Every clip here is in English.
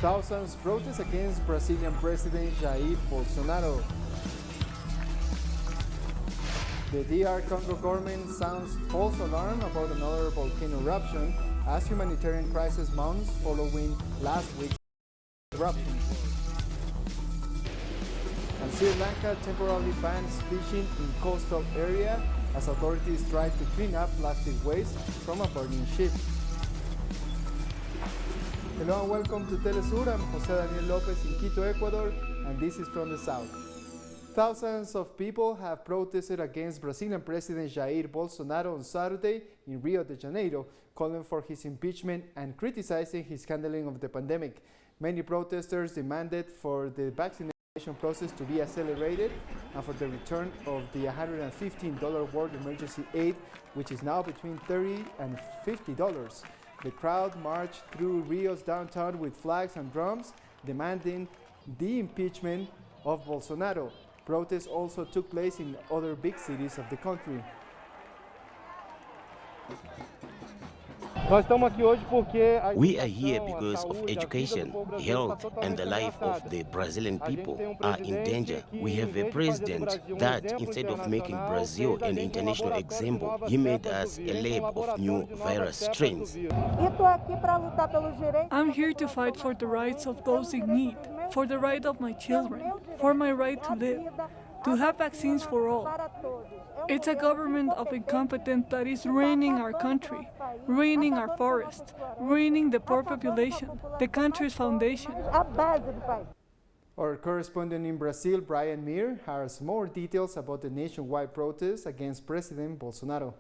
Thousands protest against Brazilian President Jair Bolsonaro. The DR Congo government sounds false alarm about another volcano eruption as humanitarian crisis mounts following last week's eruption. And Sri Lanka temporarily bans fishing in coastal area as authorities try to clean up plastic waste from a burning ship. Hello and welcome to teleSUR. I'm Jose Daniel Lopez in Quito, Ecuador, and this is from the south. Thousands of people have protested against Brazilian President Jair Bolsonaro on Saturday in Rio de Janeiro, calling for his impeachment and criticizing his handling of the pandemic. Many protesters demanded for the vaccination process to be accelerated and for the return of the $115 world emergency aid, which is now between $30 and $50. The crowd marched through Rio's downtown with flags and drums, demanding the impeachment of Bolsonaro. Protests also took place in other big cities of the country. We are here because of education, health, and the life of the Brazilian people are in danger. We have a president that, instead of making Brazil an international example, he made us a lab of new virus strains. I'm here to fight for the rights of those in need, for the right of my children, for my right to live, to have vaccines for all. It's a government of incompetence that is ruining our country, ruining our forests, ruining the poor population, the country's foundation. Our correspondent in Brazil, Brian Meir, has more details about the nationwide protests against President Bolsonaro.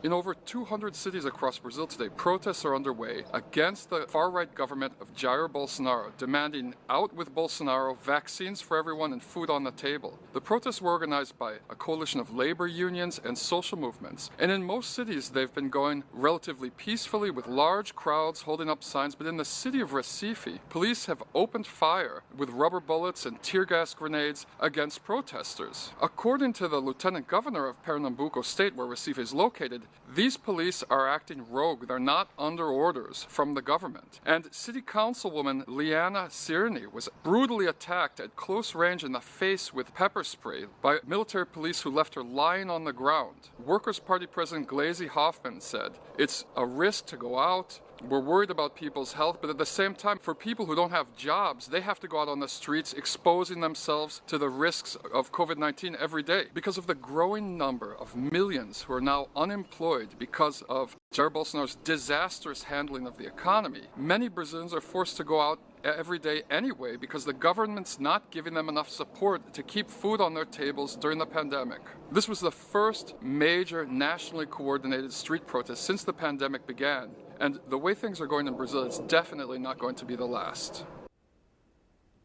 In over 200 cities across Brazil today, protests are underway against the far-right government of Jair Bolsonaro, demanding out with Bolsonaro, vaccines for everyone, and food on the table. The protests were organized by a coalition of labor unions and social movements, and in most cities they've been going relatively peacefully with large crowds holding up signs, but in the city of Recife, police have opened fire with rubber bullets and tear gas grenades against protesters. According to the lieutenant governor of Pernambuco state, where Recife is located, these police are acting rogue. They're not under orders from the government. And City Councilwoman Liana Cirne was brutally attacked at close range in the face with pepper spray by military police who left her lying on the ground. Workers' Party President Gleisi Hoffmann said, "It's a risk to go out. We're worried about people's health, but at the same time, for people who don't have jobs, they have to go out on the streets exposing themselves to the risks of COVID-19 every day because of the growing number of millions who are now unemployed because of Jair Bolsonaro's disastrous handling of the economy. Many Brazilians are forced to go out every day anyway because the government's not giving them enough support to keep food on their tables during the pandemic." This was the first major nationally coordinated street protest since the pandemic began. And the way things are going in Brazil, it's definitely not going to be the last.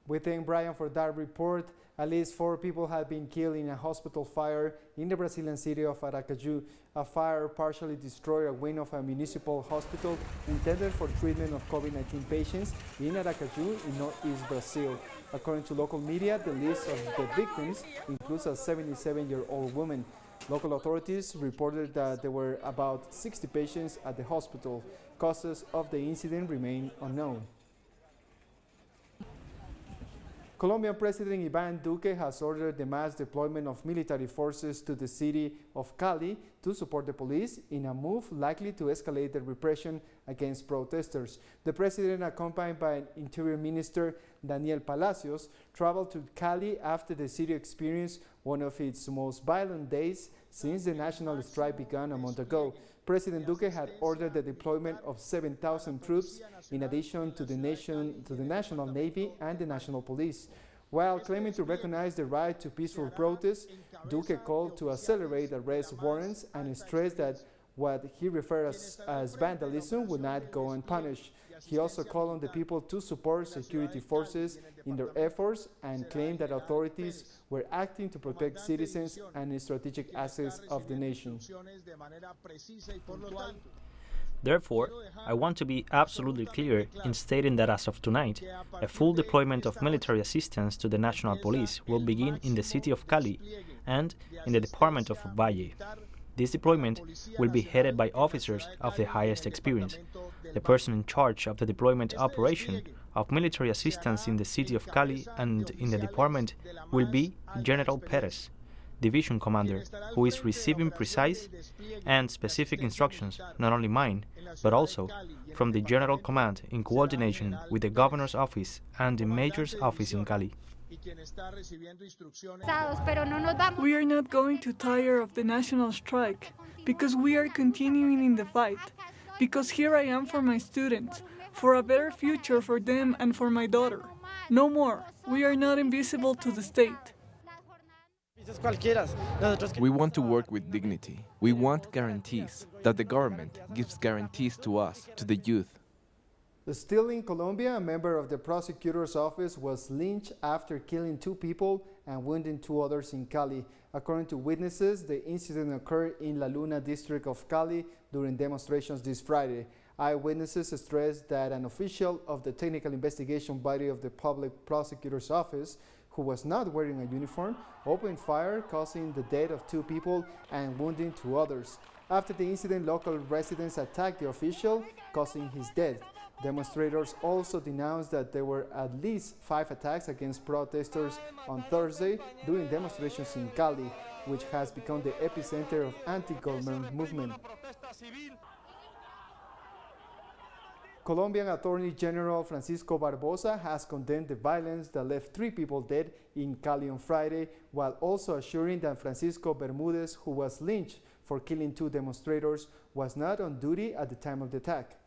We thank Brian for that report. At least 4 people have been killed in a hospital fire in the Brazilian city of Aracaju. A fire partially destroyed a wing of a municipal hospital intended for treatment of COVID-19 patients in Aracaju in northeast Brazil. According to local media, the list of the victims includes a 77-year-old woman. Local authorities reported that there were about 60 patients at the hospital. Causes of the incident remain unknown. Colombian President Iván Duque has ordered the mass deployment of military forces to the city of Cali to support the police in a move likely to escalate the repression against protesters. The president, accompanied by Interior Minister Daniel Palacios, traveled to Cali after the city experienced one of its most violent days since the national strike began a month ago. President Duque had ordered the deployment of 7,000 troops in addition to the National Navy and the National Police. While claiming to recognize the right to peaceful protest, Duque called to accelerate arrest warrants and stressed that what he referred as vandalism would not go unpunished. He also called on the people to support security forces in their efforts and claimed that authorities were acting to protect citizens and strategic assets of the nation. Therefore, I want to be absolutely clear in stating that as of tonight, a full deployment of military assistance to the National Police will begin in the city of Cali and in the department of Valle. This deployment will be headed by officers of the highest experience. The person in charge of the deployment operation of military assistance in the city of Cali and in the department will be General Perez, division commander, who is receiving precise and specific instructions, not only mine, but also from the General Command in coordination with the Governor's Office and the Major's Office in Cali. We are not going to tire of the national strike, because we are continuing in the fight, because here I am for my students, for a better future for them and for my daughter. No more. We are not invisible to the state. We want to work with dignity. We want guarantees, that the government gives guarantees to us, to the youth. Still in Colombia, a member of the prosecutor's office was lynched after killing 2 people and wounding 2 others in Cali. According to witnesses, the incident occurred in La Luna district of Cali during demonstrations this Friday. Eyewitnesses stressed that an official of the technical investigation body of the public prosecutor's office, who was not wearing a uniform, opened fire, causing the death of 2 people and wounding 2 others. After the incident, local residents attacked the official, causing his death. Demonstrators also denounced that there were at least 5 attacks against protesters on Thursday during demonstrations in Cali, which has become the epicenter of anti-government movement. Colombian Attorney General Francisco Barbosa has condemned the violence that left 3 people dead in Cali on Friday, while also assuring that Francisco Bermudez, who was lynched for killing 2 demonstrators, was not on duty at the time of the attack.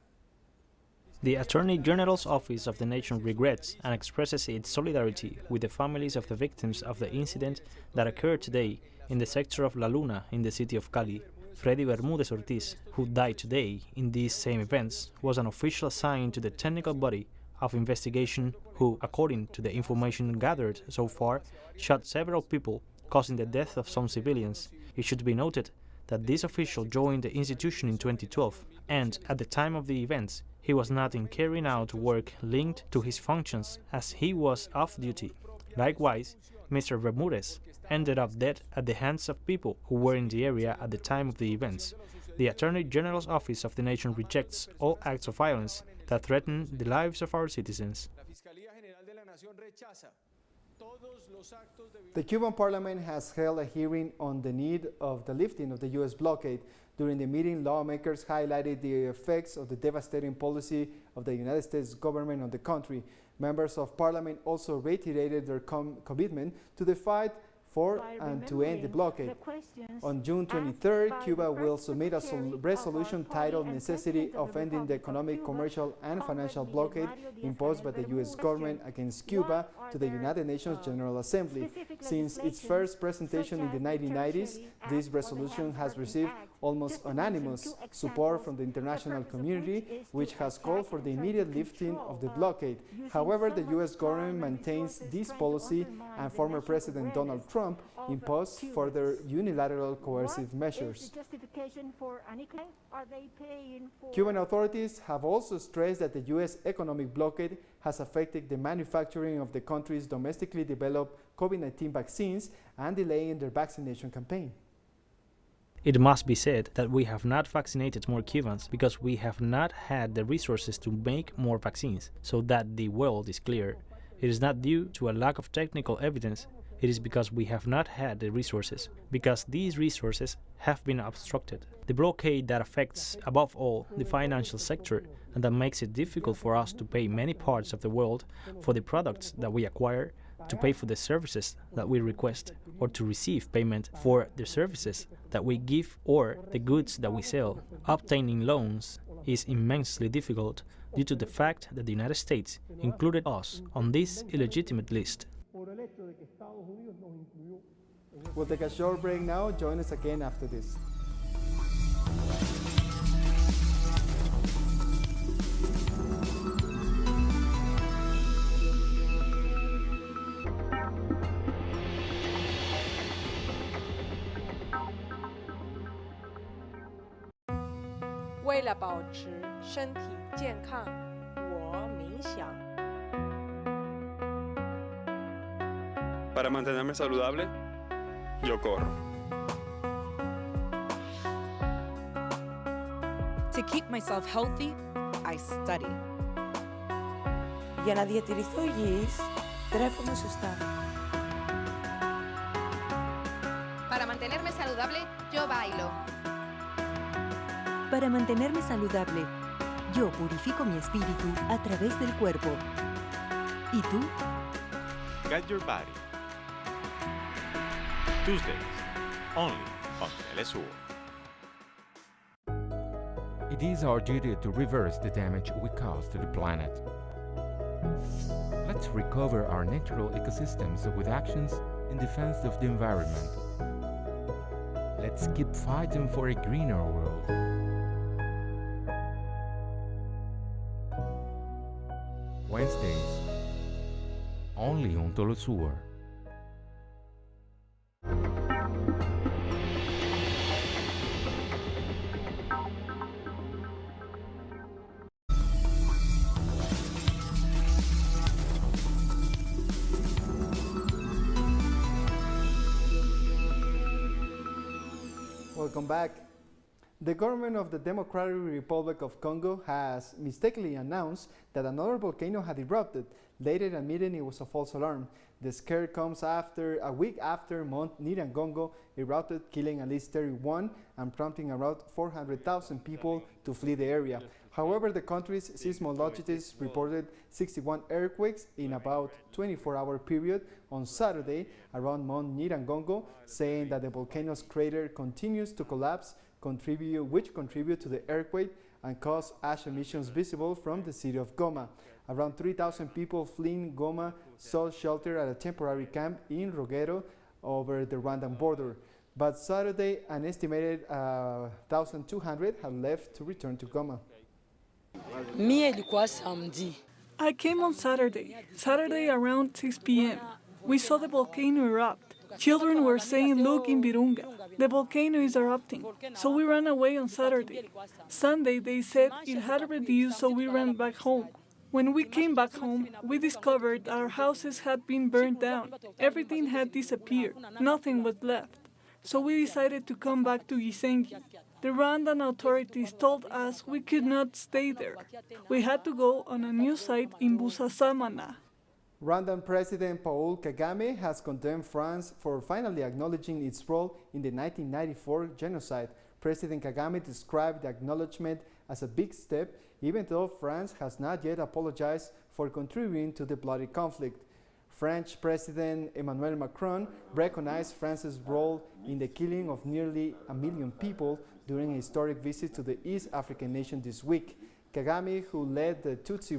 The Attorney General's Office of the nation regrets and expresses its solidarity with the families of the victims of the incident that occurred today in the sector of La Luna in the city of Cali. Freddy Bermudez Ortiz, who died today in these same events, was an official assigned to the technical body of investigation who, according to the information gathered so far, shot several people, causing the death of some civilians. It should be noted that this official joined the institution in 2012, and at the time of the events, he was not in carrying out work linked to his functions as he was off duty. Likewise, Mr. Bermudez ended up dead at the hands of people who were in the area at the time of the events. The Attorney General's Office of the nation rejects all acts of violence that threaten the lives of our citizens. The Cuban parliament has held a hearing on the need of the lifting of the U.S. blockade. During the meeting, lawmakers highlighted the effects of the devastating policy of the United States government on the country. Members of parliament also reiterated their commitment to the fight for and to end the blockade. On June 23rd, Cuba will submit a resolution titled Necessity of Ending the Economic, Commercial and Financial Blockade imposed by the U.S. government against Cuba to the United Nations General Assembly. Since its first presentation in the 1990s, this resolution has received almost unanimous support from the international community, which has called for the immediate lifting of the blockade. However, the U.S. government maintains this policy, and former President Donald Trump imposed further unilateral coercive measures. Cuban authorities have also stressed that the U.S. economic blockade has affected the manufacturing of the country's domestically developed COVID-19 vaccines and delaying their vaccination campaign. It must be said that we have not vaccinated more Cubans because we have not had the resources to make more vaccines, so that the world is clear. It is not due to a lack of technical evidence. It is because we have not had the resources, because these resources have been obstructed. The blockade that affects, above all, the financial sector, and that makes it difficult for us to pay many parts of the world for the products that we acquire, to pay for the services that we request, or to receive payment for the services that we give or the goods that we sell. Obtaining loans is immensely difficult due to the fact that the United States included us on this illegitimate list. We'll take a short break now. Join us again after this. Para mantenerme saludable, yo corro. To keep myself healthy, I study. Για να διατηρηθώ υγιής, τρέφομαι σωστά. Para mantenerme saludable, yo bailo. Para mantenerme saludable, yo purifico mi espíritu a través del cuerpo. ¿Y tú? Get Your Body. Tuesdays, only on teleSUR. It is our duty to reverse the damage we cause to the planet. Let's recover our natural ecosystems with actions in defense of the environment. Let's keep fighting for a greener world. Wednesdays, only on teleSUR. Welcome back. The government of the Democratic Republic of Congo has mistakenly announced that another volcano had erupted, later admitting it was a false alarm. The scare comes after a week after Mount Nyiragongo erupted, killing at least 31 and prompting around 400,000 people to flee the area. However, the country's seismologists reported 61 earthquakes in about 24-hour period on Saturday around Mount Nyiragongo, saying that the volcano's crater continues to collapse, which contribute to the earthquake and cause ash emissions visible from the city of Goma. Around 3,000 people fleeing Goma sought shelter at a temporary camp in Rogero over the Rwandan border. But Saturday, an estimated 1,200 had left to return to Goma. I came on Saturday around 6 p.m. We saw the volcano erupt. Children were saying, "Look in Virunga, the volcano is erupting." So we ran away on Saturday. Sunday, they said it had reduced, so we ran back home. When we came back home, we discovered our houses had been burned down. Everything had disappeared. Nothing was left. So we decided to come back to Gisenyi. The Rwandan authorities told us we could not stay there. We had to go on a new site in Busasamana. Rwandan President Paul Kagame has condemned France for finally acknowledging its role in the 1994 genocide. President Kagame described the acknowledgement as a big step, even though France has not yet apologized for contributing to the bloody conflict. French President Emmanuel Macron recognized France's role in the killing of nearly 1 million people during a historic visit to the East African nation this week. Kagame, who led the Tutsi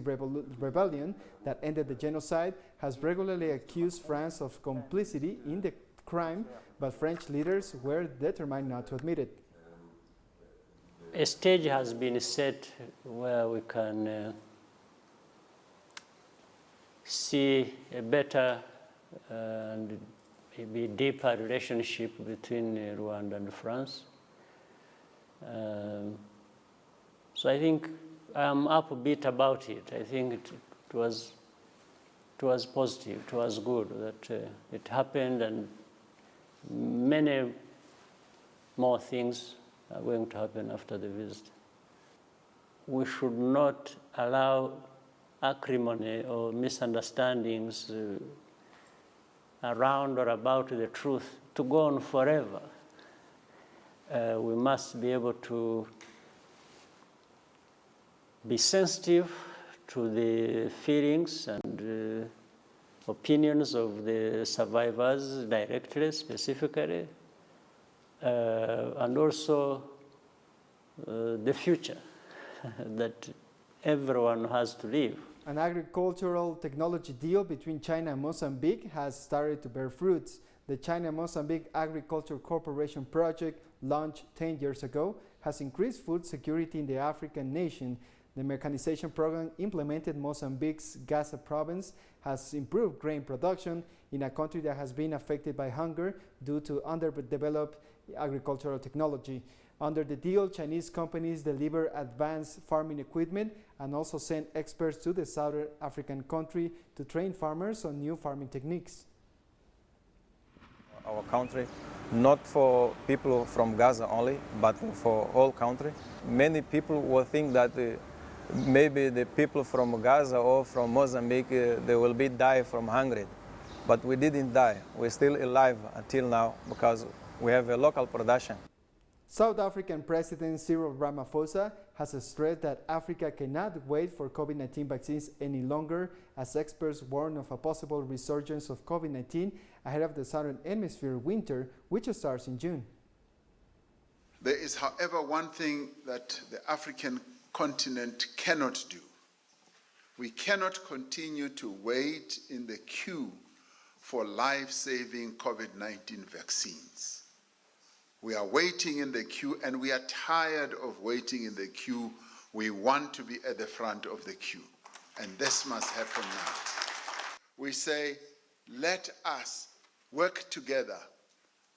rebellion that ended the genocide, has regularly accused France of complicity in the crime, but French leaders were determined not to admit it. A stage has been set where we can see a better and maybe deeper relationship between Rwanda and France. So I think I'm upbeat about it. I think it was positive, it was good that it happened, and many more things are going to happen after the visit. We should not allow acrimony or misunderstandings around or about the truth to go on forever. We must be able to be sensitive to the feelings and opinions of the survivors directly, specifically, and also the future that everyone has to live. An agricultural technology deal between China and Mozambique has started to bear fruits. The China-Mozambique Agriculture Cooperation Project, launched 10 years ago, has increased food security in the African nation. The mechanization program implemented in Mozambique's Gaza province has improved grain production in a country that has been affected by hunger due to underdeveloped agricultural technology. Under the deal, Chinese companies deliver advanced farming equipment and also send experts to the Southern African country to train farmers on new farming techniques. Our country not for people from Gaza only, but for all country. Many people will think that maybe the people from Gaza or from Mozambique, they will be die from hunger. But we didn't die. We're still alive until now because we have a local production. South African President Cyril Ramaphosa has stressed that Africa cannot wait for COVID-19 vaccines any longer, as experts warn of a possible resurgence of COVID-19 ahead of the Southern Hemisphere winter, which starts in June. There is, however, one thing that the African continent cannot do. We cannot continue to wait in the queue for life-saving COVID-19 vaccines. We are waiting in the queue, and we are tired of waiting in the queue. We want to be at the front of the queue, and this must happen now. We say, let us work together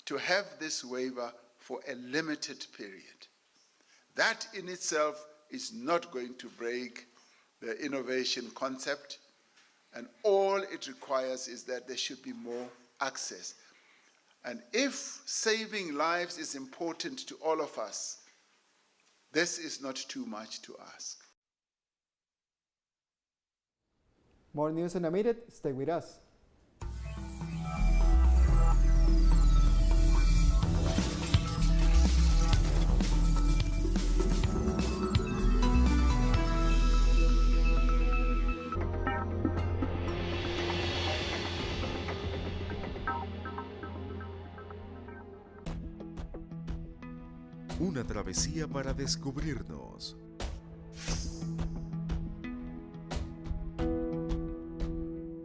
to have this waiver for a limited period. That in itself is not going to break the innovation concept, and all it requires is that there should be more access. And if saving lives is important to all of us, this is not too much to ask. More news in a minute. Stay with us. Una travesía para descubrirnos.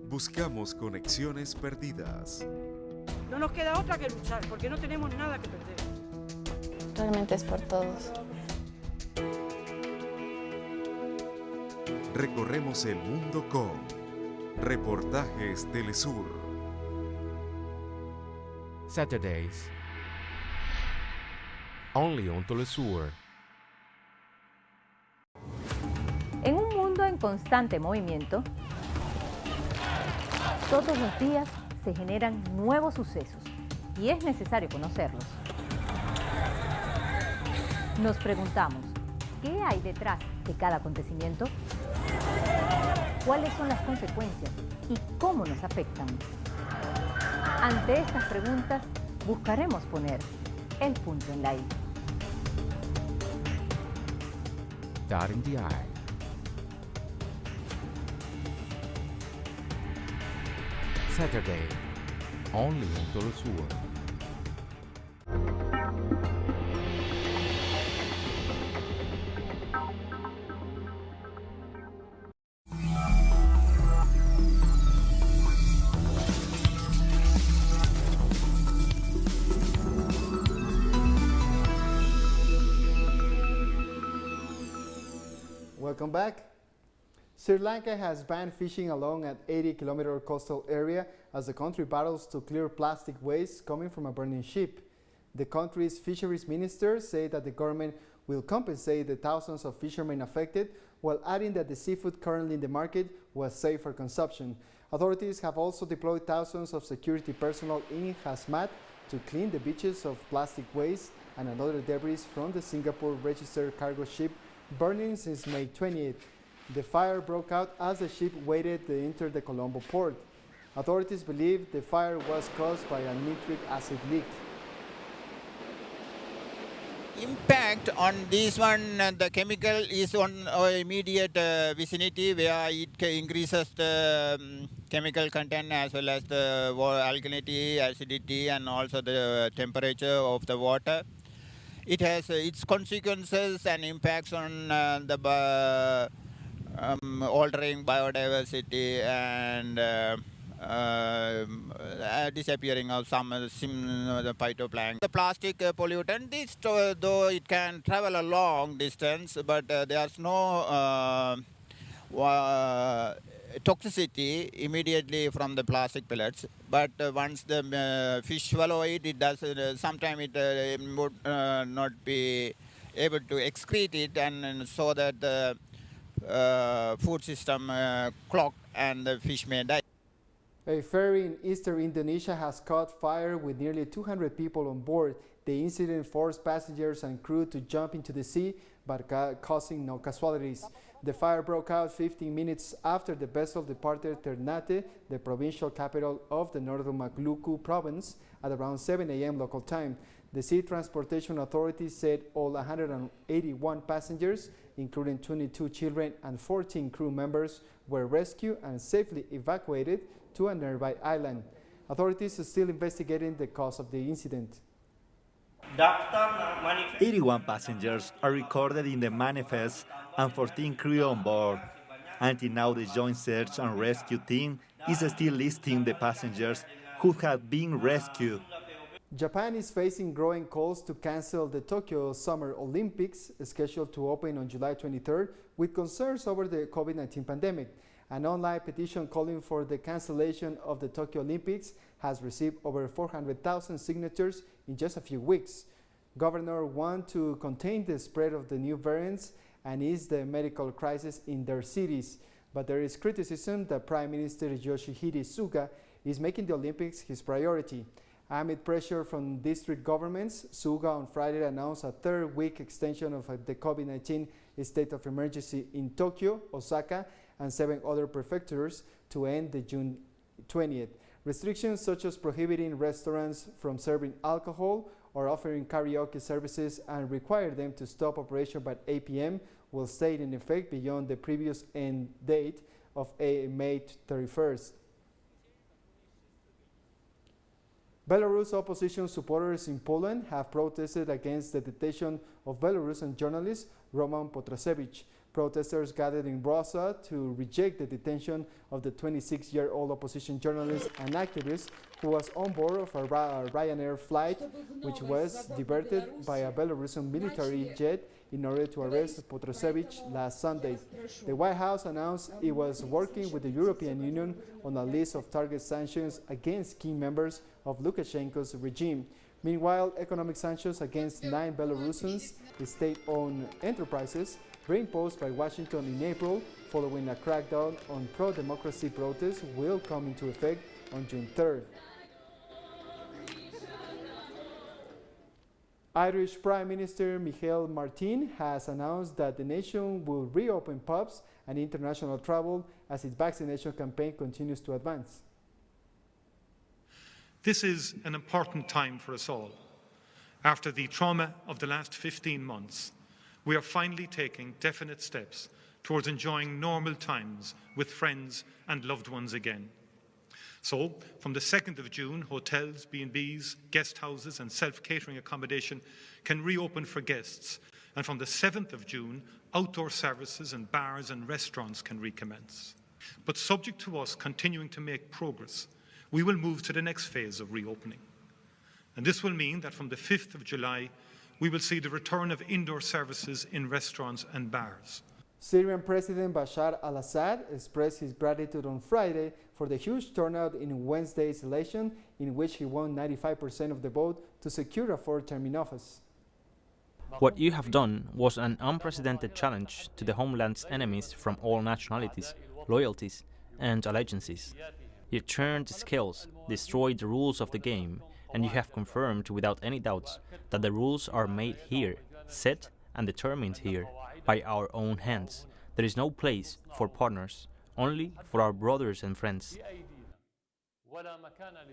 Buscamos conexiones perdidas. No nos queda otra que luchar, porque no tenemos nada que perder. Realmente es por todos. Recorremos el mundo con reportajes telesur. Saturdays. Only on telesur. En un mundo en constante movimiento, todos los días se generan nuevos sucesos y es necesario conocerlos. Nos preguntamos, ¿qué hay detrás de cada acontecimiento? ¿Cuáles son las consecuencias y cómo nos afectan? Ante estas preguntas, buscaremos poner el punto en la I. Dot in the eye. Saturday, only on telesur. Welcome back. Sri Lanka has banned fishing along an 80-kilometer coastal area as the country battles to clear plastic waste coming from a burning ship. The country's fisheries minister said that the government will compensate the thousands of fishermen affected, while adding that the seafood currently in the market was safe for consumption. Authorities have also deployed thousands of security personnel in hazmat to clean the beaches of plastic waste and other debris from the Singapore-registered cargo ship burning since May 28th. The fire broke out as the ship waited to enter the Colombo port. Authorities believe the fire was caused by a nitric acid leak. Impact on this one, the chemical is on our immediate vicinity, where it increases the chemical content as well as the alkalinity, acidity, and also the temperature of the water. It has its consequences and impacts on the altering biodiversity and disappearing of some the phytoplankton. The plastic pollutant, this, though it can travel a long distance, but there's no toxicity immediately from the plastic pellets. But once the fish swallow it, it does. Sometimes it would not be able to excrete it, and so that the food system clogged and the fish may die. A ferry in eastern Indonesia has caught fire with nearly 200 people on board. The incident forced passengers and crew to jump into the sea, but causing no casualties. The fire broke out 15 minutes after the vessel departed Ternate, the provincial capital of the northern Maluku province, at around 7 a.m. local time. The Sea Transportation Authority said all 181 passengers, including 22 children and 14 crew members, were rescued and safely evacuated to a nearby island. Authorities are still investigating the cause of the incident. 81 passengers are recorded in the manifest and 14 crew on board. Until now, the Joint Search and Rescue Team is still listing the passengers who have been rescued. Japan is facing growing calls to cancel the Tokyo Summer Olympics, scheduled to open on July 23rd, with concerns over the COVID-19 pandemic. An online petition calling for the cancellation of the Tokyo Olympics has received over 400,000 signatures in just a few weeks. Governors want to contain the spread of the new variants and ease the medical crisis in their cities. But there is criticism that Prime Minister Yoshihide Suga is making the Olympics his priority. Amid pressure from district governments, Suga on Friday announced a third-week extension of the COVID-19 state of emergency in Tokyo, Osaka, and 7 other prefectures to end the June 20th. Restrictions such as prohibiting restaurants from serving alcohol or offering karaoke services and require them to stop operation by 8 p.m. will stay in effect beyond the previous end date of May 31st. Belarus opposition supporters in Poland have protested against the detention of Belarusian journalist Roman Potrasevich. Protesters gathered in Warsaw to reject the detention of the 26-year-old opposition journalist and activist who was on board of a Ryanair flight, which was diverted by a Belarusian military jet in order to arrest Potrasevich last Sunday. The White House announced it was working with the European Union on a list of target sanctions against key members of Lukashenko's regime. Meanwhile, economic sanctions against 9 Belarusians, state-owned enterprises, were imposed by Washington in April following a crackdown on pro-democracy protests will come into effect on June 3rd. Irish Prime Minister Michael Martin has announced that the nation will reopen pubs and international travel as its vaccination campaign continues to advance. This is an important time for us all. After the trauma of the last 15 months, we are finally taking definite steps towards enjoying normal times with friends and loved ones again. So, from the 2nd of June, hotels, B&Bs, guest houses and self-catering accommodation can reopen for guests. And from the 7th of June, outdoor services and bars and restaurants can recommence. But subject to us continuing to make progress, we will move to the next phase of reopening. And this will mean that from the 5th of July, we will see the return of indoor services in restaurants and bars. Syrian President Bashar al-Assad expressed his gratitude on Friday for the huge turnout in Wednesday's election, in which he won 95% of the vote to secure a 4th term in office. What you have done was an unprecedented challenge to the homeland's enemies from all nationalities, loyalties, and allegiances. You turned the scales, destroyed the rules of the game, and you have confirmed without any doubts that the rules are made here, set and determined here, by our own hands. There is no place for partners, only for our brothers and friends.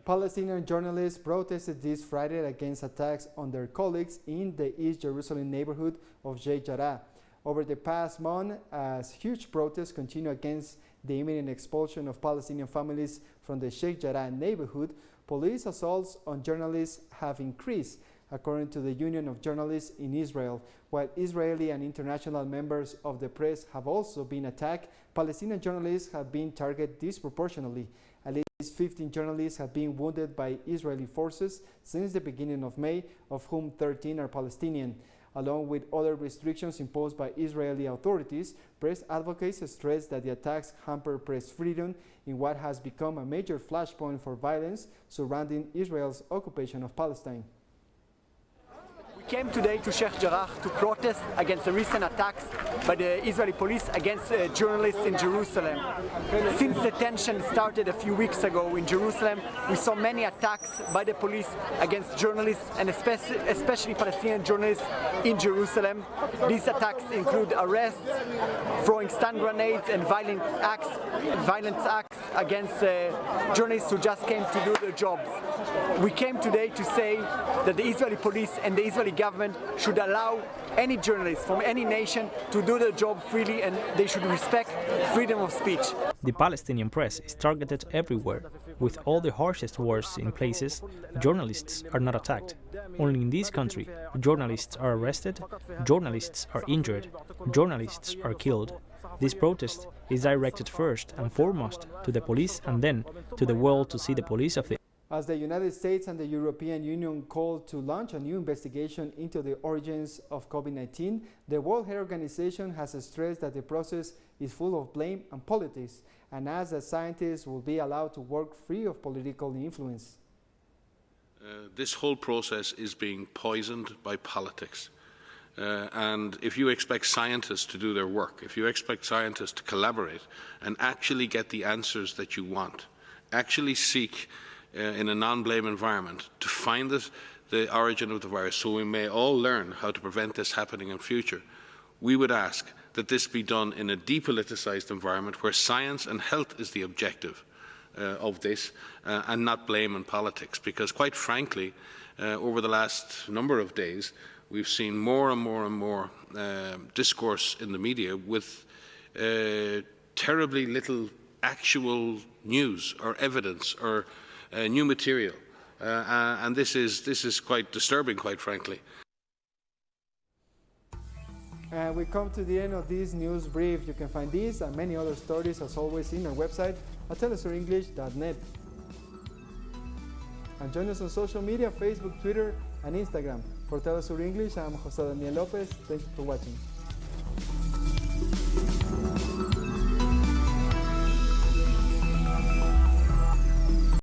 Palestinian journalists protested this Friday against attacks on their colleagues in the East Jerusalem neighborhood of Sheikh Jarrah. Over the past month, as huge protests continue against the imminent expulsion of Palestinian families from the Sheikh Jarrah neighborhood, police assaults on journalists have increased, according to the Union of Journalists in Israel. While Israeli and international members of the press have also been attacked, Palestinian journalists have been targeted disproportionately. At least 15 journalists have been wounded by Israeli forces since the beginning of May, of whom 13 are Palestinian. Along with other restrictions imposed by Israeli authorities, press advocates stress that the attacks hamper press freedom in what has become a major flashpoint for violence surrounding Israel's occupation of Palestine. We came today to Sheikh Jarrah to protest against the recent attacks by the Israeli police against journalists in Jerusalem. Since the tension started a few weeks ago in Jerusalem, we saw many attacks by the police against journalists and especially Palestinian journalists in Jerusalem. These attacks include arrests, throwing stun grenades and violent acts against journalists who just came to do their jobs. We came today to say that the Israeli police and the Israeli government should allow any journalist from any nation to do their job freely, and they should respect freedom of speech. The Palestinian press is targeted everywhere. With all the harshest words in places, journalists are not attacked. Only in this country, journalists are arrested, journalists are injured, journalists are killed. This protest is directed first and foremost to the police and then to the world to see the police of the... As the United States and the European Union called to launch a new investigation into the origins of COVID-19, the World Health Organization has stressed that the process is full of blame and politics, and asked that scientists will be allowed to work free of political influence. This whole process is being poisoned by politics. And if you expect scientists to do their work, if you expect scientists to collaborate and actually get the answers that you want, actually seek in a non-blame environment to find the origin of the virus so we may all learn how to prevent this happening in future, we would ask that this be done in a depoliticized environment where science and health is the objective of this and not blame and politics. Because quite frankly, over the last number of days, we've seen more and more and more discourse in the media with terribly little actual news or evidence or new material, and this is quite disturbing, quite frankly. We come to the end of this news brief. You can find these and many other stories, as always, in our website at telesurenglish.net. And join us on social media, Facebook, Twitter, and Instagram. For TeleSUR English, I'm Jose Daniel Lopez. Thanks for watching.